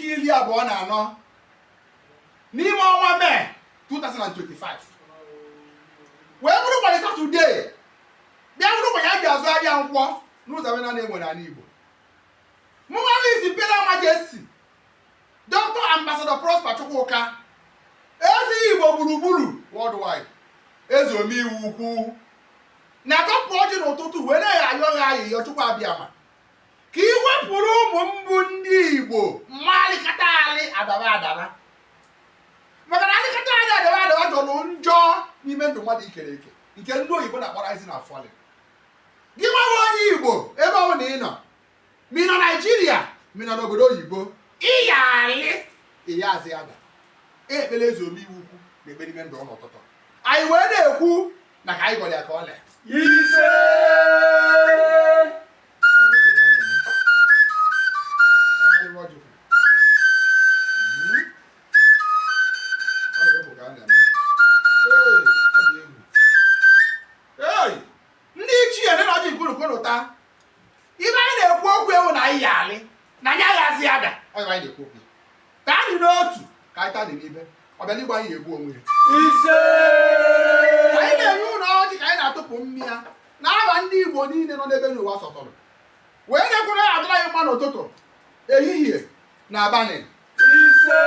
nke 24 n'ime ọnwa Mee 2025 wee bụrụ ụbọchị Satọde bịa bụrụ ụbọchị a ji azụ ahịa nkwọ n'ụzọ omenala enwere n'ala Igbo. Mụnwa Imperial Majesty Dr. Ambassador Prosper Chukwuka ezi Igbo gburugburu worldwide eze omeiwu ukwu na-akọpụ ọjị n'ụtụtụ wee na-ayọ ha ayịyọ Chukwu abịama ka ị wepụrụ ụmụ mbụ ndị Igbo mmalịkata alị adaba maka na alịkata alị adaba jọrọ njọ n'ime ndụ mmadụ ikere eke nke ndị oyibo na-akpọrọ isi na fọlị. Gị nwewe onye Igbo ebe ọ na ị nọ ma ị nọ Naijiria ma ị nọ n'obodo oyibo ịya alị ịya azị ada ekpere eze omeiwu ukwu na ekpere ime ndụ n'ụtụtụ anyị wee na-ekwu na ka anyị gọrọ ya ka ọ lee ise ndị ichie na ọjị nkwurụkwụrụta ibe anyị na-ekwu okwu ewu na anyị alị na anyị aghazi ada anyị na-ekwu okwu ka anyị n'otu ka anyị tadị n'ibe ọbịaligbo anyị na-egbu onwe ya ise anyị na-enye ụlọ ọjị ka anyị na-atụpụ mmịa na aha ndị Igbo niile nọ n'ebe n'ụwa sọtọrọ wee na-ekwuru ya adịla anyị mma n'ụtụtụ ehihie na abalị ise